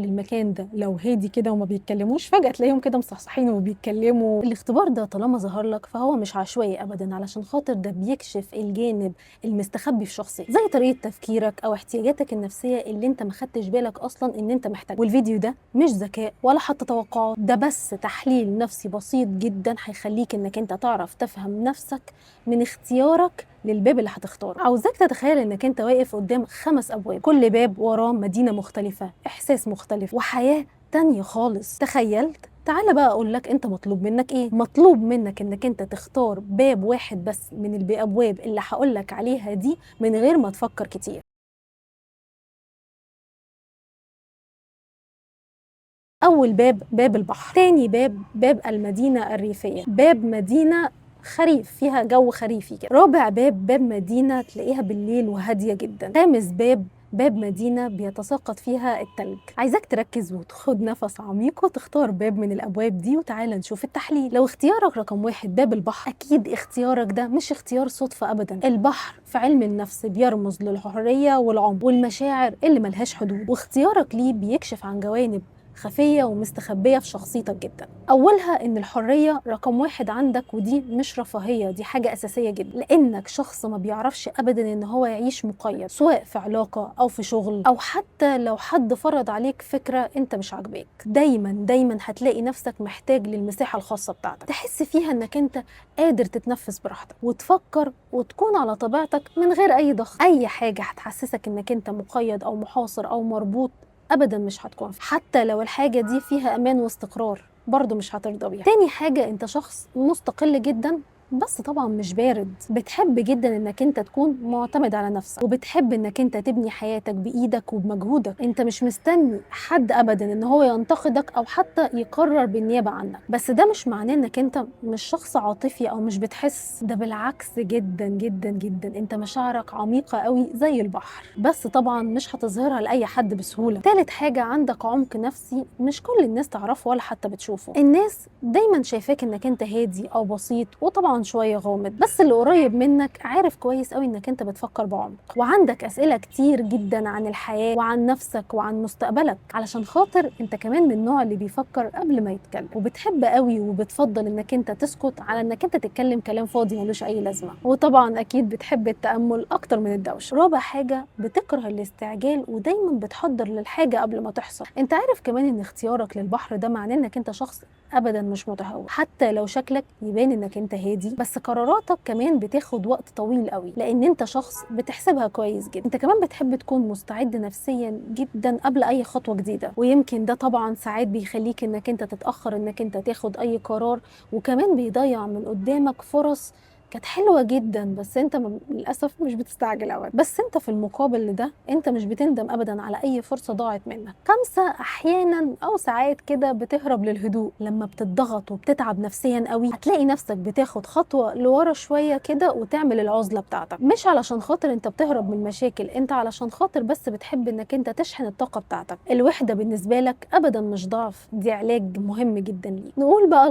المكان ده لو هادي كده وما بيتكلموش، فجأة تلاقيهم كده مصحصحين وبيتكلموا. الاختبار ده طالما ظهر لك فهو مش عشوائي ابدا، علشان خاطر ده بيكشف الجانب المستخبي في شخصيتك، زي طريقة تفكيرك او احتياجاتك النفسية اللي انت ما خدتش بالك اصلا ان انت محتاج. والفيديو ده مش ذكاء ولا حتى توقعات، ده بس تحليل نفسي بسيط جدا هيخليك انك انت تعرف تفهم نفسك من اختيارك للباب اللي هتختاره. عاوزاك تتخيل انك انت واقف قدام 5 ابواب، كل باب وراه مدينه مختلفه، احساس مختلف، وحياه تانية خالص. تخيلت؟ تعالى بقى اقول لك انت مطلوب منك ايه. مطلوب منك انك انت تختار باب واحد بس من الابواب اللي هقول لك عليها دي من غير ما تفكر كتير. أول باب باب البحر، تاني باب المدينة الريفية، باب مدينة خريف فيها جو خريفي كده، رابع باب مدينة تلاقيها بالليل وهادية جدا، خامس باب مدينة بيتساقط فيها التلج. عايزاك تركز وتاخد نفس عميق وتختار باب من الأبواب دي، وتعالى نشوف التحليل. لو اختيارك رقم 1 باب البحر، أكيد اختيارك ده مش اختيار صدفة أبدا. البحر في علم النفس بيرمز للحرية والعمق والمشاعر اللي ملهاش حدود، واختيارك ليه بيكشف عن جوانب خفية ومستخبية في شخصيتك جدا. أولها إن الحرية رقم 1 عندك، ودي مش رفاهية، دي حاجة أساسية جدا، لأنك شخص ما بيعرفش أبدا إن هو يعيش مقيد، سواء في علاقة أو في شغل، أو حتى لو حد فرض عليك فكرة أنت مش عاجباك. دايما هتلاقي نفسك محتاج للمساحة الخاصة بتاعتك، تحس فيها إنك أنت قادر تتنفس براحتك وتفكر وتكون على طبيعتك من غير أي ضغط. أي حاجة هتحسسك إنك أنت مقيد أو محاصر أو مربوط ابدا مش هتكون، حتى لو الحاجه دي فيها امان واستقرار برضه مش هترضى بيها. تاني حاجه، انت شخص مستقل جدا، بس طبعا مش بارد. بتحب جدا انك انت تكون معتمد على نفسك، وبتحب انك انت تبني حياتك بايدك وبمجهودك. انت مش مستني حد ابدا ان هو ينتقدك او حتى يقرر بالنيابه عنك، بس ده مش معناه انك انت مش شخص عاطفي او مش بتحس، ده بالعكس جدا. انت مشاعرك عميقه قوي زي البحر، بس طبعا مش هتظهرها لاي حد بسهوله. تالت حاجه، عندك عمق نفسي مش كل الناس تعرفه ولا حتى بتشوفه. الناس دايما شايفاك انك انت هادي او بسيط، وطبعا شويه غامض، بس اللي قريب منك عارف كويس قوي انك انت بتفكر بعمق، وعندك اسئله كتير جدا عن الحياه وعن نفسك وعن مستقبلك، علشان خاطر انت كمان من النوع اللي بيفكر قبل ما يتكلم، وبتحب قوي وبتفضل انك انت تسكت على انك انت تتكلم كلام فاضي ملوش اي لازمه. وطبعا اكيد بتحب التامل اكتر من الدوشه. رابع حاجه، بتكره الاستعجال ودايما بتحضر للحاجه قبل ما تحصل. انت عارف كمان ان اختيارك للبحر ده معناه انك انت شخص ابدا مش متهور، حتى لو شكلك يبان انك انت هادي، بس قراراتك كمان بتاخد وقت طويل قوي، لان انت شخص بتحسبها كويس جدا. انت كمان بتحب تكون مستعد نفسيا جدا قبل اي خطوه جديده، ويمكن ده طبعا ساعات بيخليك انك انت تتاخر انك انت تاخد اي قرار، وكمان بيضيع من قدامك فرص كانت حلوة جدا، بس انت للأسف مش بتستعجل أبدا. بس انت في المقابل لده انت مش بتندم أبدا على أي فرصة ضاعت منك. 5، أحيانا أو ساعات كده بتهرب للهدوء. لما بتضغط وبتتعب نفسيا قوي هتلاقي نفسك بتاخد خطوة لورا شوية كده وتعمل العزلة بتاعتك، مش علشان خاطر انت بتهرب من المشاكل، انت علشان خاطر بس بتحب انك انت تشحن الطاقة بتاعتك. الوحدة بالنسبة لك أبدا مش ضعف، دي علاج مهم جدا ليك. نقول بقى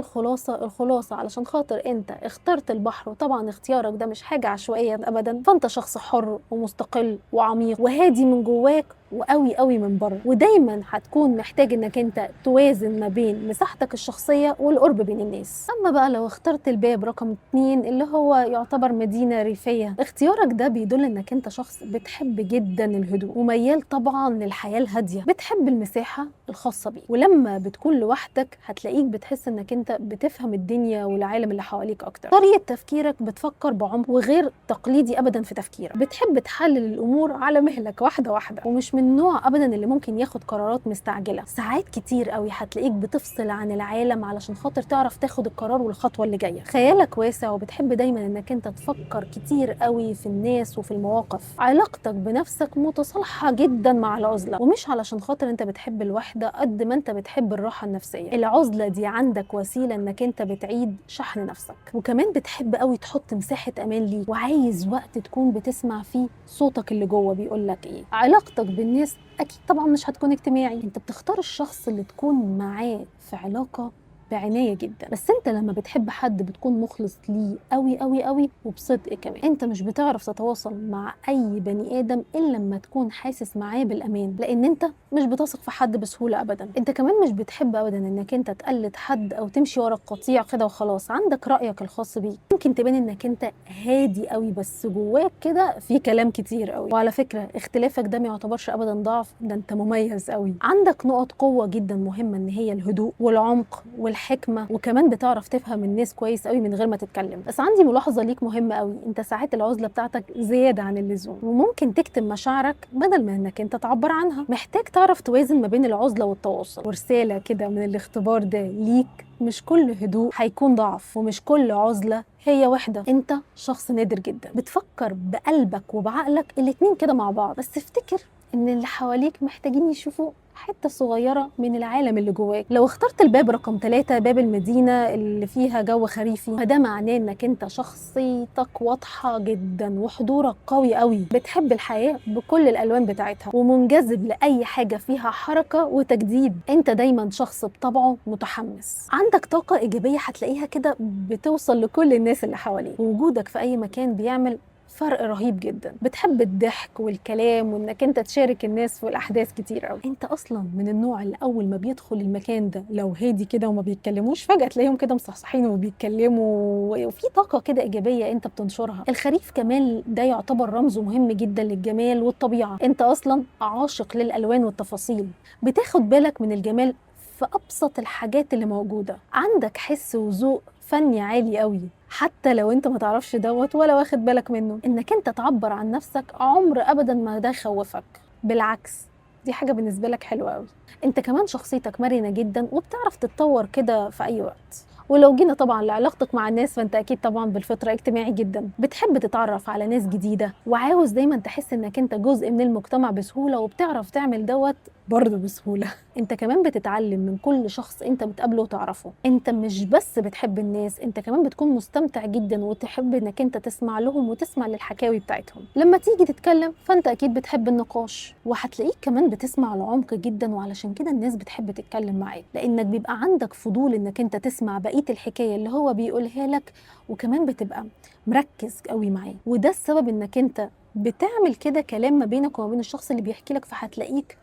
الخلاصة علشان خاطر انت اخترت البحر، طبعا اختيارك ده مش حاجة عشوائية أبدا، فأنت شخص حر ومستقل وعميق وهادي من جواك وقوي من بره، ودايما هتكون محتاج انك انت توازن ما بين مساحتك الشخصية والقرب بين الناس. اما بقى لو اخترت الباب رقم 2 اللي هو يعتبر مدينة ريفية، اختيارك ده بيدل انك انت شخص بتحب جدا الهدوء، وميال طبعا للحياة الهادية، بتحب المساحة الخاصة بيك، ولما بتكون لوحدك هتلاقيك بتحس انك انت بتفهم الدنيا والعالم اللي حواليك اكتر. طريقة تفكيرك بتفكر بعمق وغير تقليدي ابدا في تفكيرك، بتحب تحلل الامور على مهلك واحدة ومش من النوع ابدا اللي ممكن ياخد قرارات مستعجله. ساعات كتير قوي هتلاقيك بتفصل عن العالم علشان خاطر تعرف تاخد القرار والخطوه اللي جايه. خيالك واسع وبتحب دايما انك انت تفكر كتير قوي في الناس وفي المواقف. علاقتك بنفسك متصالحه جدا مع العزله، ومش علشان خاطر انت بتحب الوحده قد ما انت بتحب الراحه النفسيه. العزله دي عندك وسيله انك انت بتعيد شحن نفسك، وكمان بتحب قوي تحط مساحه امان ليك، وعايز وقت تكون بتسمع فيه صوتك اللي جوه بيقول لك ايه. علاقتك بالناس اكيد طبعا مش هتكون اجتماعي، انت بتختار الشخص اللي تكون معاه في علاقه بعناية جدا. بس انت لما بتحب حد بتكون مخلص ليه قوي قوي قوي وبصدق كمان. انت مش بتعرف تتواصل مع اي بني ادم الا لما تكون حاسس معاه بالامان، لان انت مش بتثق في حد بسهولة ابدا. انت كمان مش بتحب ابدا انك انت تقلد حد او تمشي ورا القطيع كده وخلاص. عندك رأيك الخاص بيك. ممكن تبان انك انت هادي قوي بس جواك كده في كلام كتير قوي. وعلى فكرة اختلافك ده ما يعتبرش ابدا ضعف، ده انت مميز قوي. عندك نقط قوة جدا مهمة ان هي الهدوء والعمق والحكمة، وكمان بتعرف تفهم الناس كويس قوي من غير ما تتكلم. بس عندي ملاحظة ليك مهمة قوي، انت ساعات العزلة بتاعتك زيادة عن اللزوم، وممكن تكتم مشاعرك بدل ما انك انت تعبر عنها. محتاج تعرف توازن ما بين العزلة والتواصل. ورسالة كده من الاختبار ده ليك، مش كل هدوء هيكون ضعف، ومش كل عزلة هي وحدة. انت شخص نادر جدا، بتفكر بقلبك وبعقلك الاتنين كده مع بعض. بس افتكر ان اللي حواليك محتاجين يشوفوا حتة صغيرة من العالم اللي جواك. لو اخترت الباب رقم 3، باب المدينة اللي فيها جو خريفي، فده معناه انك انت شخصيتك واضحة جدا وحضورك قوي قوي. بتحب الحياة بكل الالوان بتاعتها ومنجذب لاي حاجة فيها حركة وتجديد. انت دايما شخص بطبعه متحمس، عندك طاقة ايجابية هتلاقيها كده بتوصل لكل الناس اللي حواليك. ووجودك في اي مكان بيعمل فرق رهيب جدا. بتحب الضحك والكلام وانك انت تشارك الناس في الاحداث كتير قوي. انت اصلا من النوع اللي اول ما بيدخل المكان ده لو هادي كده وما بيتكلموش، فجأة تلاقيهم كده مصحصحين وبيتكلموا وفي طاقة كده ايجابية انت بتنشرها. الخريف كمان ده يعتبر رمز مهم جدا للجمال والطبيعة. انت اصلا عاشق للالوان والتفاصيل، بتاخد بالك من الجمال في ابسط الحاجات اللي موجودة. عندك حس وذوق فني عالي قوي، حتى لو انت ما تعرفش دوت ولا واخد بالك منه. انك انت تعبر عن نفسك عمر ابدا ما ده يخوفك، بالعكس دي حاجة بالنسبة لك حلوة قوي. انت كمان شخصيتك مرنة جدا وبتعرف تتطور كده في اي وقت. ولو جينا طبعا لعلاقتك مع الناس، فانت اكيد طبعا بالفطره اجتماعي جدا، بتحب تتعرف على ناس جديده وعاوز دايما تحس انك انت جزء من المجتمع بسهوله، وبتعرف تعمل دوت برضه بسهوله. انت كمان بتتعلم من كل شخص انت بتقابله وتعرفه. انت مش بس بتحب الناس، انت كمان بتكون مستمتع جدا وتحب انك انت تسمع لهم وتسمع للحكاوي بتاعتهم. لما تيجي تتكلم فانت اكيد بتحب النقاش، وهتلاقيك كمان بتسمع لعمق جدا، وعلشان كده الناس بتحب تتكلم معاك لانك بيبقى عندك فضول انك انت تسمع بقية الحكاية اللي هو بيقولها لك، وكمان بتبقى مركز قوي معاه. وده السبب انك انت بتعمل كده كلام ما بينك وما بين الشخص اللي بيحكي لك، فهتلاقيك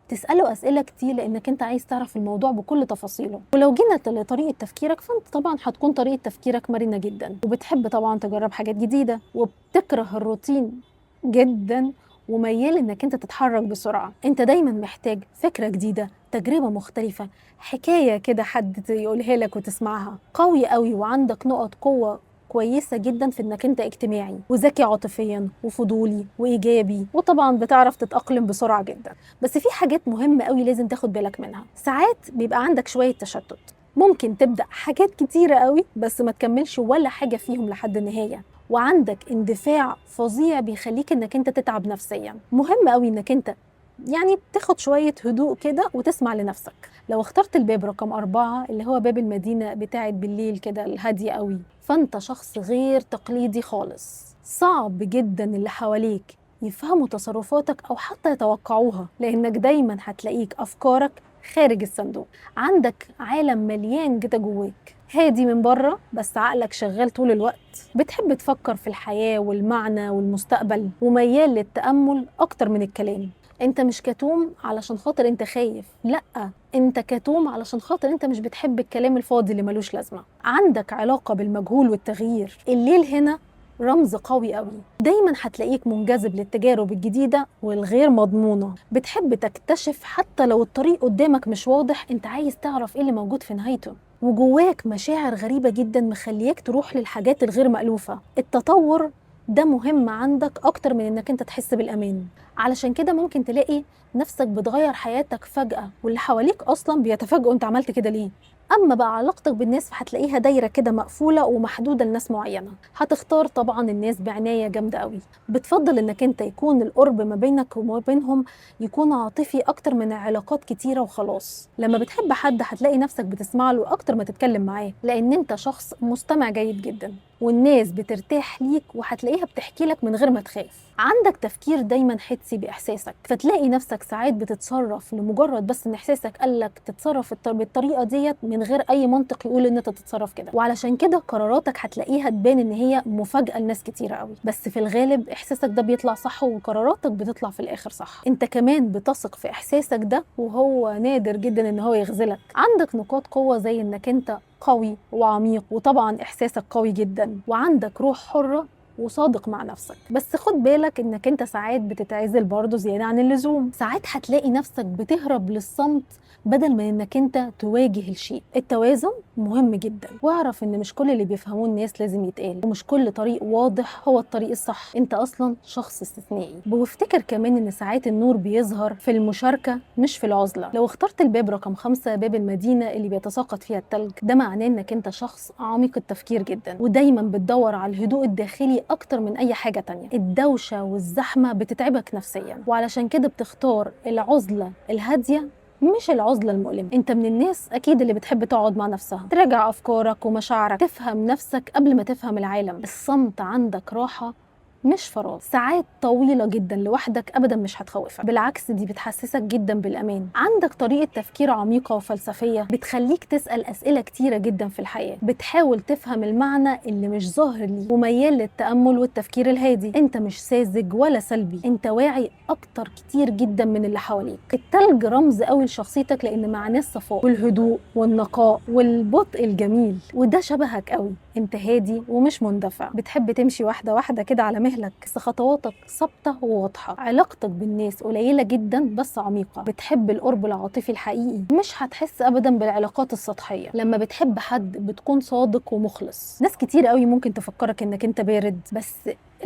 تسأله أسئلة كتير لأنك أنت عايز تعرف الموضوع بكل تفاصيله. ولو جينا لطريقة تفكيرك، فأنت طبعا هتكون طريقة تفكيرك مرنة جدا، وبتحب طبعا تجرب حاجات جديدة، وبتكره الروتين جدا، وميال انك انت تتحرك بسرعة. انت دايما محتاج فكرة جديدة، تجربة مختلفة، حكاية كده حد يقولها لك وتسمعها. قوي قوي وعندك نقط قوة كويسة جدا في انك انت اجتماعي وذكي عاطفيا وفضولي وايجابي، وطبعا بتعرف تتأقلم بسرعة جدا. بس في حاجات مهمة قوي لازم تاخد بالك منها. ساعات بيبقى عندك شوية تشتت، ممكن تبدأ حاجات كتيرة قوي بس ما تكملش ولا حاجة فيهم لحد النهاية، وعندك اندفاع فظيع بيخليك انك انت تتعب نفسيا. مهم قوي انك انت يعني تاخد شوية هدوء كده وتسمع لنفسك. لو اخترت الباب رقم 4 اللي هو باب المدينة بتاعت بالليل كده الهادية قوي، فانت شخص غير تقليدي خالص. صعب جدا اللي حواليك يفهموا تصرفاتك او حتى يتوقعوها، لانك دايما هتلاقيك افكارك خارج الصندوق. عندك عالم مليان كده جواك، هادي من بره بس عقلك شغال طول الوقت. بتحب تفكر في الحياة والمعنى والمستقبل، وميال للتأمل أكتر من الكلام. انت مش كتوم علشان خاطر انت خايف، لأ، انت كتوم علشان خاطر انت مش بتحب الكلام الفاضي اللي ملوش لازمة. عندك علاقة بالمجهول والتغيير. الليل هنا رمز قوي قوي، دايما هتلاقيك منجذب للتجارب الجديدة والغير مضمونة. بتحب تكتشف حتى لو الطريق قدامك مش واضح، انت عايز تعرف ايه اللي موجود في نهايته. وجواك مشاعر غريبة جدا مخليك تروح للحاجات الغير مألوفة. التطور ده مهم عندك أكتر من إنك أنت تحس بالأمان. علشان كده ممكن تلاقي نفسك بتغير حياتك فجأة، واللي حواليك أصلا بيتفاجئوا أنت عملت كده ليه. أما بقى علاقتك بالناس فهتلاقيها دايرة كده مقفولة ومحدودة لناس معينة. هتختار طبعا الناس بعناية جامدة قوي. بتفضل إنك أنت يكون القرب ما بينك وما بينهم يكون عاطفي أكتر من علاقات كتيرة وخلاص. لما بتحب حد هتلاقي نفسك بتسمع له أكتر ما تتكلم معاه، لأن أنت شخص مستمع جيد جدا، والناس بترتاح ليك وهتلاقيها بتحكي لك من غير ما تخاف. عندك تفكير دايما حدسي باحساسك، فتلاقي نفسك ساعات بتتصرف لمجرد بس ان احساسك قالك تتصرف بالطريقه ديت من غير اي منطق يقول ان انت تتصرف كده. وعلشان كده قراراتك هتلاقيها تبان ان هي مفاجاه لناس كتيره قوي، بس في الغالب احساسك ده بيطلع صح وقراراتك بتطلع في الاخر صح. انت كمان بتثق في احساسك ده، وهو نادر جدا ان هو يخذلك. عندك نقاط قوه زي انك انت قوي وعميق، وطبعا احساسك قوي جدا، وعندك روح حره وصادق مع نفسك. بس خد بالك انك انت ساعات بتتعزل برضه زياده عن اللزوم، ساعات هتلاقي نفسك بتهرب للصمت بدل من انك انت تواجه الشيء. التوازن مهم جدا، واعرف ان مش كل اللي بيفهموه الناس لازم يتقال، ومش كل طريق واضح هو الطريق الصح. انت اصلا شخص استثنائي. وافتكر كمان ان ساعات النور بيظهر في المشاركه مش في العزله. لو اخترت الباب رقم 5، باب المدينه اللي بيتساقط فيها التلج، ده معناه انك انت شخص عميق التفكير جدا، ودايما بتدور على الهدوء الداخلي اكتر من اي حاجه تانية. الدوشه والزحمه بتتعبك نفسيا، وعلشان كده بتختار العزله الهاديه مش العزلة المؤلمة. انت من الناس اكيد اللي بتحب تقعد مع نفسها، تراجع افكارك ومشاعرك، تفهم نفسك قبل ما تفهم العالم. الصمت عندك راحة مش فراغ. ساعات طويلة جدا لوحدك ابدا مش هتخوفك، بالعكس دي بتحسسك جدا بالامان. عندك طريقة تفكير عميقة وفلسفية بتخليك تسأل اسئلة كتيرة جدا في الحياة، بتحاول تفهم المعنى اللي مش ظاهر ليك، وميال للتأمل والتفكير الهادي. انت مش ساذج ولا سلبي، انت واعي اكتر كتير جدا من اللي حواليك. التلج رمز قوي لشخصيتك لان معناه الصفاء والهدوء والنقاء والبطء الجميل، وده شبهك قوي. انت هادي ومش مندفع، بتحب تمشي واحدة واحدة كده على مهلك، بس خطواتك ثابتة وواضحة. علاقتك بالناس قليلة جدا بس عميقة، بتحب القرب العاطفي الحقيقي، مش هتحس ابدا بالعلاقات السطحية. لما بتحب حد بتكون صادق ومخلص. ناس كتير قوي ممكن تفكرك انك انت بارد، بس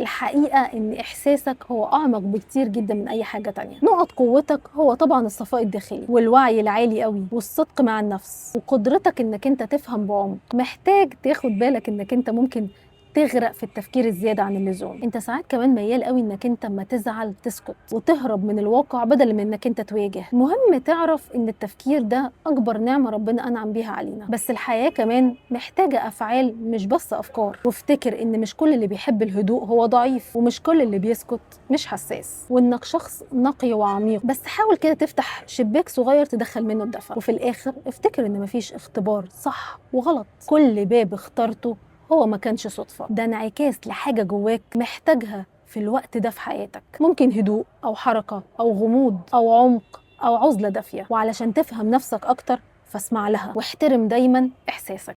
الحقيقة ان احساسك هو اعمق بكتير جدا من اي حاجة تانية. نقط قوتك هو طبعا الصفاء الداخلي والوعي العالي قوي والصدق مع النفس وقدرتك انك انت تفهم بعمق. محتاج تاخد بالك انك انت ممكن تغرق في التفكير الزيادة عن اللزوم. انت ساعات كمان ميال قوي انك انت ما تزعل تسكت وتهرب من الواقع بدل من انك انت تواجه. مهم تعرف ان التفكير ده اكبر نعمة ربنا انعم بيها علينا، بس الحياة كمان محتاجة افعال مش بس افكار. وافتكر ان مش كل اللي بيحب الهدوء هو ضعيف، ومش كل اللي بيسكت مش حساس، وانك شخص نقي وعميق. بس حاول كده تفتح شباك صغير تدخل منه الدفء. وفي الاخر افتكر ان مفيش اختبار صح وغلط، كل باب اخترته هو ما كانش صدفة، ده انعكاس لحاجة جواك محتاجها في الوقت ده في حياتك. ممكن هدوء أو حركة أو غموض أو عمق أو عزلة دافية. وعلشان تفهم نفسك أكتر فاسمع لها، واحترم دايما إحساسك.